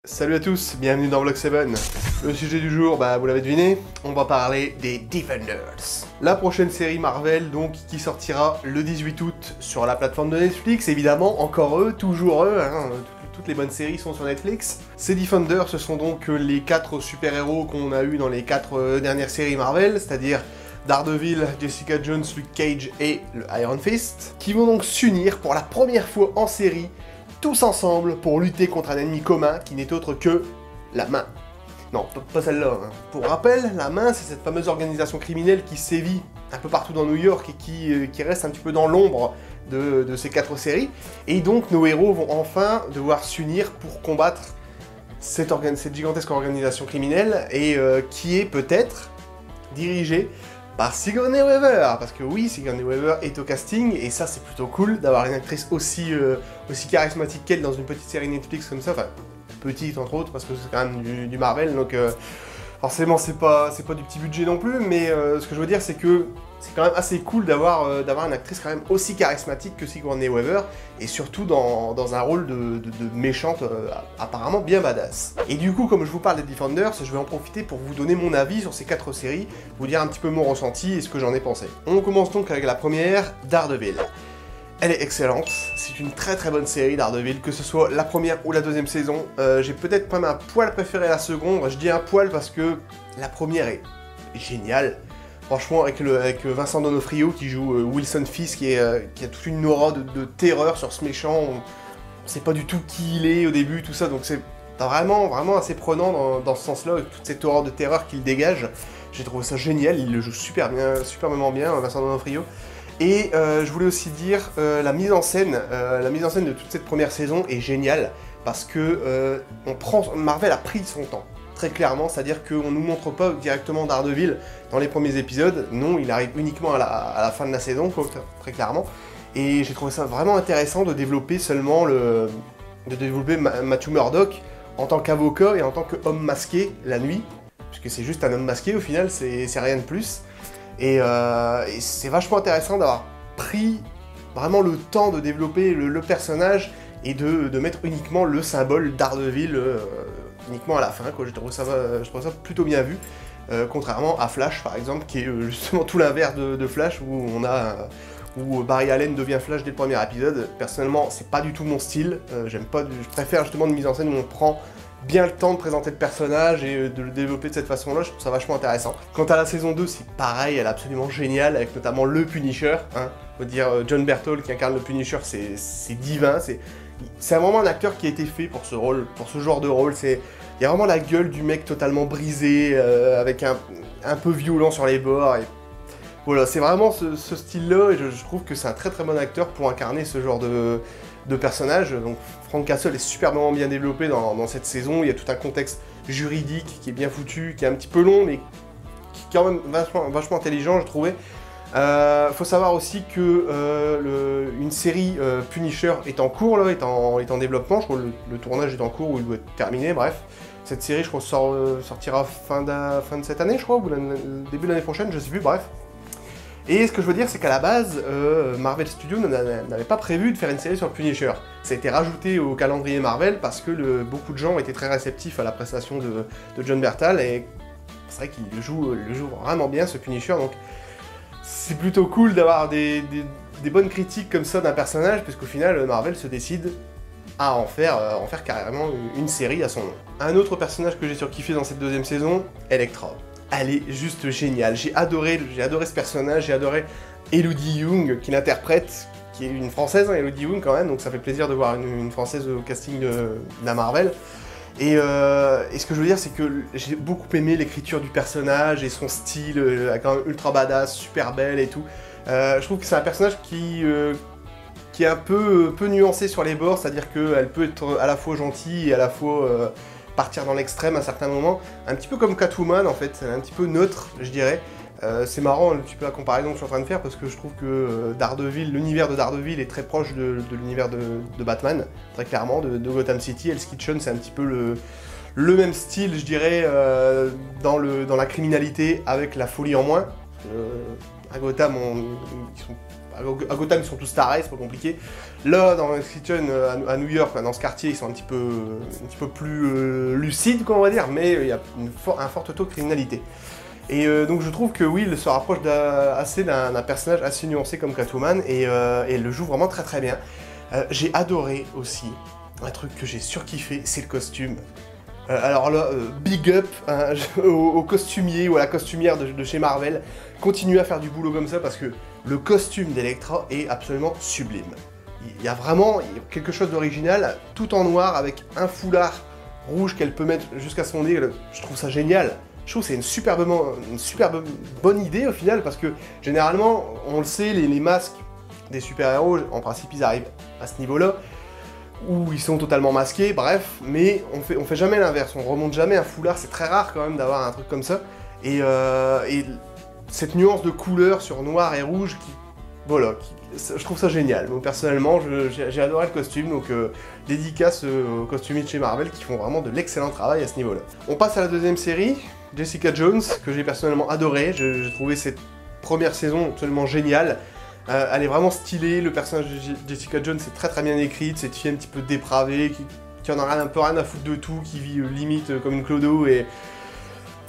Salut à tous, bienvenue dans Vlog 7. Le sujet du jour, vous l'avez deviné, on va parler des Defenders. La prochaine série Marvel, donc, qui sortira le 18 août sur la plateforme de Netflix. Évidemment, encore eux, toujours eux, toutes les bonnes séries sont sur Netflix. Ces Defenders, ce sont donc les 4 super-héros qu'on a eu dans les 4 dernières séries Marvel, c'est-à-dire Daredevil, Jessica Jones, Luke Cage et le Iron Fist, qui vont donc s'unir pour la première fois en série, tous ensemble, pour lutter contre un ennemi commun qui n'est autre que la main. Non, pas celle-là. Pour rappel, la main, c'est cette fameuse organisation criminelle qui sévit un peu partout dans New York et qui reste un petit peu dans l'ombre de ces 4 séries. Et donc, nos héros vont enfin devoir s'unir pour combattre cette gigantesque organisation criminelle et qui est peut-être dirigée par Sigourney Weaver, parce que oui, Sigourney Weaver est au casting, et ça c'est plutôt cool d'avoir une actrice aussi charismatique qu'elle dans une petite série Netflix comme ça, enfin petite entre autres, parce que c'est quand même du Marvel, donc forcément c'est pas du petit budget non plus, mais ce que je veux dire c'est que c'est quand même assez cool d'avoir une actrice quand même aussi charismatique que Sigourney Weaver, et surtout dans un rôle de méchante apparemment bien badass. Et du coup, comme je vous parle des Defenders, je vais en profiter pour vous donner mon avis sur ces 4 séries, vous dire un petit peu mon ressenti et ce que j'en ai pensé. On commence donc avec la première, Daredevil. Elle est excellente, c'est une très bonne série Daredevil, que ce soit la première ou la deuxième saison. J'ai peut-être même un poil préféré la seconde, je dis un poil parce que la première est géniale. Franchement, avec Vincent D'Onofrio qui joue Wilson Fisk, qui a toute une aura de terreur sur ce méchant, on sait pas du tout qui il est au début, tout ça, donc c'est vraiment assez prenant dans ce sens-là, avec toute cette aura de terreur qu'il dégage. J'ai trouvé ça génial, il le joue superbement bien, Vincent D'Onofrio. Et je voulais aussi dire, la mise en scène de toute cette première saison est géniale, parce que Marvel a pris son temps. Très clairement, c'est-à-dire qu'on nous montre pas directement Daredevil dans les premiers épisodes, non, il arrive uniquement à la fin de la saison, très clairement, et j'ai trouvé ça vraiment intéressant de développer Matthew Murdock en tant qu'avocat et en tant qu'homme masqué la nuit, puisque c'est juste un homme masqué au final, c'est rien de plus, et c'est vachement intéressant d'avoir pris vraiment le temps de développer le personnage et de mettre uniquement le symbole Daredevil uniquement à la fin, quoi. Je trouve ça plutôt bien vu, contrairement à Flash par exemple, qui est justement tout l'inverse de Flash, où Barry Allen devient Flash dès le premier épisode. Personnellement, c'est pas du tout mon style, je préfère justement une mise en scène où on prend bien le temps de présenter le personnage et de le développer de cette façon-là, je trouve ça vachement intéressant. Quant à la saison 2, c'est pareil, elle est absolument géniale, avec notamment le Punisher, faut dire John Berthold qui incarne le Punisher, c'est divin, c'est vraiment un acteur qui a été fait pour ce rôle, pour ce genre de rôle. Il y a vraiment la gueule du mec totalement brisé, avec un peu violent sur les bords. Et voilà, c'est vraiment ce style-là, et je trouve que c'est un très bon acteur pour incarner ce genre de personnage. Donc Frank Castle est superbement bien développé dans cette saison. Il y a tout un contexte juridique qui est bien foutu, qui est un petit peu long, mais qui est quand même vachement intelligent, je trouvais. Faut savoir aussi que une série Punisher est en cours, là, est en développement. Je crois que le tournage est en cours ou il doit être terminé, bref. Cette série, je crois, sortira fin de cette année, je crois, ou début de l'année prochaine, je sais plus, bref. Et ce que je veux dire, c'est qu'à la base, Marvel Studios n'avait pas prévu de faire une série sur Punisher. Ça a été rajouté au calendrier Marvel parce que beaucoup de gens étaient très réceptifs à la prestation de John Bertal, et c'est vrai qu'il le joue vraiment bien, ce Punisher, donc c'est plutôt cool d'avoir des bonnes critiques comme ça d'un personnage, puisqu'au final, Marvel se décide à en faire carrément une série à son nom. Un autre personnage que j'ai surkiffé dans cette deuxième saison, Elektra. Elle est juste géniale, j'ai adoré ce personnage, j'ai adoré Elodie Yung qui l'interprète, qui est une française, Elodie Yung quand même, donc ça fait plaisir de voir une française au casting de Marvel. Et ce que je veux dire, c'est que j'ai beaucoup aimé l'écriture du personnage et son style, quand même ultra badass, super belle et tout. Je trouve que c'est un personnage qui est un peu nuancé sur les bords, c'est-à-dire qu'elle peut être à la fois gentille et à la fois partir dans l'extrême à certains moments, un petit peu comme Catwoman en fait, elle est un petit peu neutre, je dirais. C'est marrant un petit peu la comparaison que je suis en train de faire, parce que je trouve que l'univers de Daredevil est très proche de l'univers de Batman, très clairement, de Gotham City. Hell's Kitchen, c'est un petit peu le même style, je dirais, dans la criminalité, avec la folie en moins. À Gotham, ils sont à Gotham ils sont tous tarés, c'est pas compliqué. Là, dans Manhattan, à New York, dans ce quartier, ils sont un petit peu plus lucides, quoi, on va dire, mais il y a un fort taux de criminalité. Et donc je trouve que Will se rapproche assez d'un personnage assez nuancé comme Catwoman, et elle le joue vraiment très très bien. J'ai adoré aussi, un truc que j'ai surkiffé, c'est le costume. Alors là, big up hein, au costumier ou à la costumière de chez Marvel. Continuez à faire du boulot comme ça parce que le costume d'Elektra est absolument sublime. Il y a vraiment quelque chose d'original, tout en noir, avec un foulard rouge qu'elle peut mettre jusqu'à son nez. Je trouve ça génial. Je trouve que c'est une superbe bonne idée au final parce que généralement, on le sait, les masques des super-héros, en principe, ils arrivent à ce niveau-là. Où ils sont totalement masqués, bref, mais on fait jamais l'inverse, on remonte jamais un foulard, c'est très rare quand même d'avoir un truc comme ça, et cette nuance de couleur sur noir et rouge, je trouve ça génial. Donc personnellement, j'ai adoré le costume, donc dédicace aux costumiers de chez Marvel qui font vraiment de l'excellent travail à ce niveau-là. On passe à la deuxième série, Jessica Jones, que j'ai personnellement adoré, j'ai trouvé cette première saison absolument géniale. Elle est vraiment stylée, le personnage de Jessica Jones est très bien écrit, cette fille un petit peu dépravée, qui en a un peu rien à foutre de tout, qui vit limite comme une clodo, et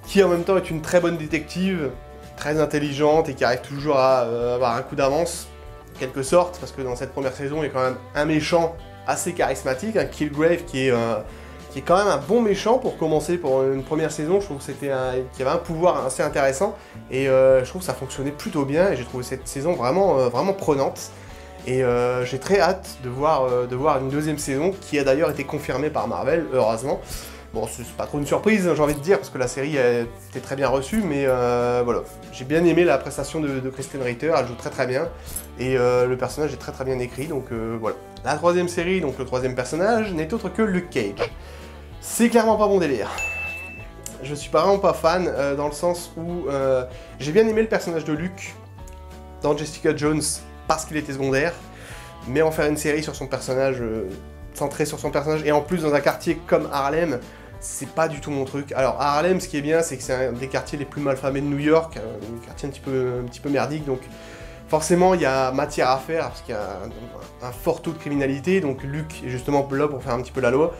qui en même temps est une très bonne détective, très intelligente, et qui arrive toujours à avoir un coup d'avance, en quelque sorte, parce que dans cette première saison, il y a quand même un méchant assez charismatique, un Killgrave qui est quand même un bon méchant pour commencer pour une première saison. Je trouve qu'il y avait un pouvoir assez intéressant et je trouve que ça fonctionnait plutôt bien et j'ai trouvé cette saison vraiment prenante et j'ai très hâte de voir une deuxième saison qui a d'ailleurs été confirmée par Marvel, heureusement. Bon, c'est pas trop une surprise, j'ai envie de dire, parce que la série a été très bien reçue, mais voilà. J'ai bien aimé la prestation de Kristen Ritter, elle joue très bien, et le personnage est très bien écrit, donc voilà. La troisième série, donc le troisième personnage, n'est autre que Luke Cage. C'est clairement pas mon délire. Je suis vraiment pas fan, dans le sens où j'ai bien aimé le personnage de Luke dans Jessica Jones parce qu'il était secondaire, mais en faire une série sur son personnage, centrée sur son personnage, et en plus dans un quartier comme Harlem, c'est pas du tout mon truc. Alors à Harlem, ce qui est bien, c'est que c'est un des quartiers les plus malfamés de New York, un quartier un petit peu merdique, donc forcément il y a matière à faire, parce qu'il y a un fort taux de criminalité, donc Luke est justement là pour faire un petit peu la loi.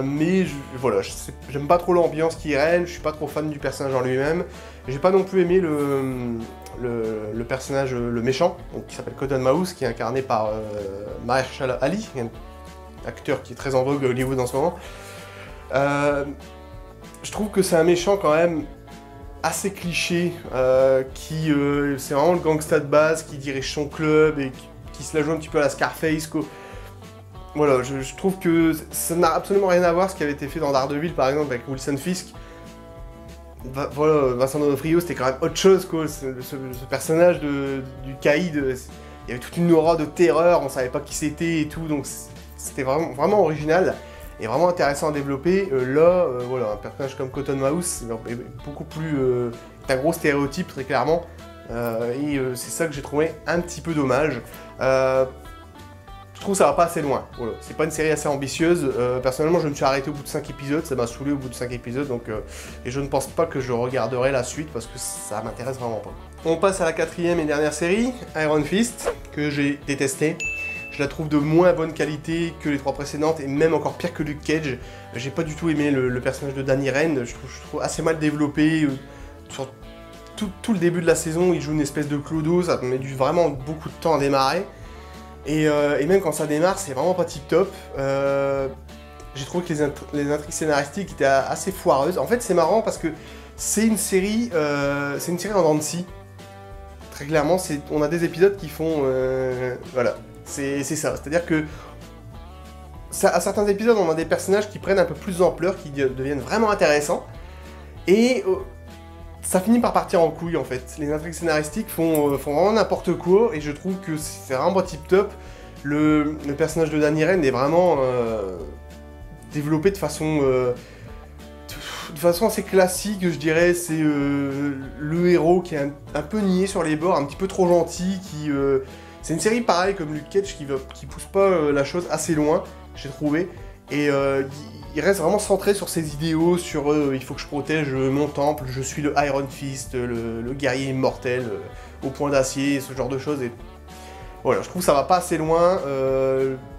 Mais voilà, j'aime pas trop l'ambiance qui règne, je suis pas trop fan du personnage en lui-même. J'ai pas non plus aimé le personnage, le méchant, donc, qui s'appelle Cottonmouth, qui est incarné par Mahershala Ali, un acteur qui est très en vogue à Hollywood en ce moment. Je trouve que c'est un méchant quand même assez cliché, c'est vraiment le gangsta de base qui dirige son club et qui se la joue un petit peu à la Scarface, quoi. Voilà, je trouve que ça n'a absolument rien à voir ce qui avait été fait dans Daredevil par exemple avec Wilson Fisk. Voilà, Vincent D'Onofrio c'était quand même autre chose, quoi. Ce personnage du caïd, il y avait toute une aura de terreur, on savait pas qui c'était et tout, donc c'était vraiment original et vraiment intéressant à développer. Voilà, un personnage comme Cottonmouth est beaucoup plus... c'est un gros stéréotype très clairement, et c'est ça que j'ai trouvé un petit peu dommage. Je trouve que ça va pas assez loin, voilà. C'est pas une série assez ambitieuse, personnellement je me suis arrêté au bout de 5 épisodes, ça m'a saoulé au bout de 5 épisodes, donc, et je ne pense pas que je regarderai la suite parce que ça m'intéresse vraiment pas. On passe à la quatrième et dernière série, Iron Fist, que j'ai détesté. Je la trouve de moins bonne qualité que les 3 précédentes et même encore pire que Luke Cage. J'ai pas du tout aimé le personnage de Danny Rand, je trouve assez mal développé. Sur tout le début de la saison, il joue une espèce de clodo, ça met vraiment beaucoup de temps à démarrer. Et même quand ça démarre, c'est vraiment pas tip top. J'ai trouvé que les intrigues scénaristiques étaient assez foireuses. En fait, c'est marrant parce que c'est une série en dents de scie. Très clairement, on a des épisodes qui font... voilà, c'est ça. C'est-à-dire que à certains épisodes, on a des personnages qui prennent un peu plus d'ampleur, qui deviennent vraiment intéressants. Et ça finit par partir en couille en fait. Les intrigues scénaristiques font vraiment n'importe quoi et je trouve que c'est vraiment pas tip top. Le personnage de Danny Rand est vraiment développé de façon assez classique, je dirais. C'est le héros qui est un peu niais sur les bords, un petit peu trop gentil. C'est une série pareille comme Luke Cage qui pousse pas la chose assez loin, j'ai trouvé. Et il reste vraiment centré sur ses idéaux, sur il faut que je protège mon temple, je suis le Iron Fist, le guerrier immortel au point d'acier, ce genre de choses. Et Voilà, je trouve que ça va pas assez loin,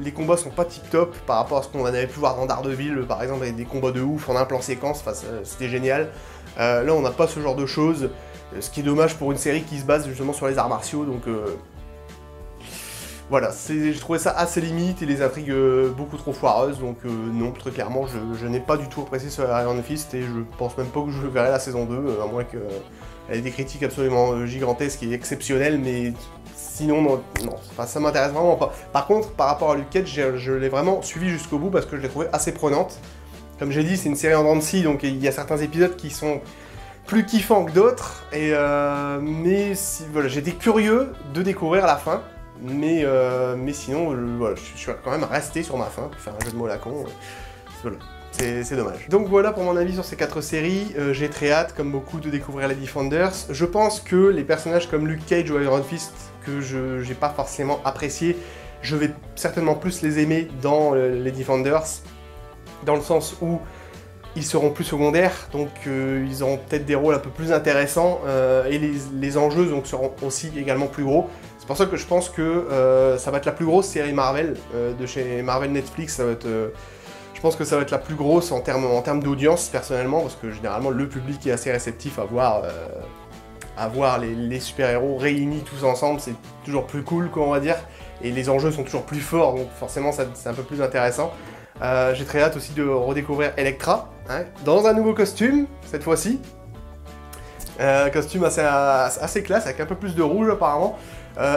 les combats sont pas tip top par rapport à ce qu'on avait pu voir dans Daredevil, par exemple, avec des combats de ouf en un plan séquence, enfin, c'était génial. Là, on n'a pas ce genre de choses, ce qui est dommage pour une série qui se base justement sur les arts martiaux, donc voilà, j'ai trouvé ça assez limite et les intrigues beaucoup trop foireuses, donc non, très clairement, je n'ai pas du tout apprécié ce Iron Fist et je pense même pas que je verrai la saison 2, à moins qu'elle ait des critiques absolument gigantesques et exceptionnelles, mais sinon, non, enfin, ça m'intéresse vraiment pas. Par contre, par rapport à Luke Cage, je l'ai vraiment suivi jusqu'au bout parce que je l'ai trouvé assez prenante. Comme j'ai dit, c'est une série en dents de scie, donc il y a certains épisodes qui sont plus kiffants que d'autres, mais voilà, j'étais curieux de découvrir la fin. Mais sinon, voilà, je suis quand même resté sur ma faim, pour faire un jeu de mots à la con. Voilà, c'est dommage. Donc voilà pour mon avis sur ces 4 séries. J'ai très hâte, comme beaucoup, de découvrir les Defenders. Je pense que les personnages comme Luke Cage ou Iron Fist, que je n'ai pas forcément apprécié, je vais certainement plus les aimer dans les Defenders, dans le sens où ils seront plus secondaires, donc ils auront peut-être des rôles un peu plus intéressants, et les enjeux donc, seront aussi également plus gros. C'est pour ça que je pense que ça va être la plus grosse série Marvel de chez Marvel Netflix. Je pense que ça va être la plus grosse en termes d'audience, personnellement, parce que généralement le public est assez réceptif à voir les super-héros réunis tous ensemble. C'est toujours plus cool, quoi, on va dire. Et les enjeux sont toujours plus forts, donc forcément c'est un peu plus intéressant. J'ai très hâte aussi de redécouvrir Elektra, hein, dans un nouveau costume, cette fois-ci. Costume assez classe, avec un peu plus de rouge apparemment.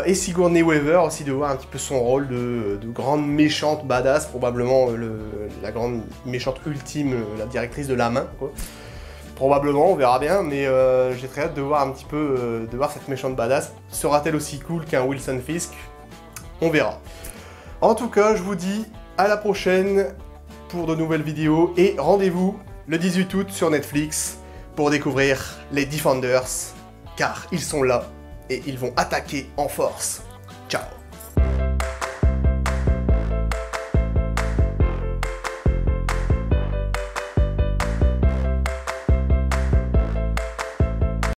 Et Sigourney Weaver aussi, de voir un petit peu son rôle de grande méchante badass, probablement la grande méchante ultime, la directrice de la main, quoi. Probablement, on verra bien, mais j'ai très hâte de voir un petit peu, de voir cette méchante badass. Sera-t-elle aussi cool qu'un Wilson Fisk? On verra. En tout cas, je vous dis à la prochaine pour de nouvelles vidéos, et rendez-vous le 18 août sur Netflix pour découvrir les Defenders, car ils sont là et ils vont attaquer en force. Ciao!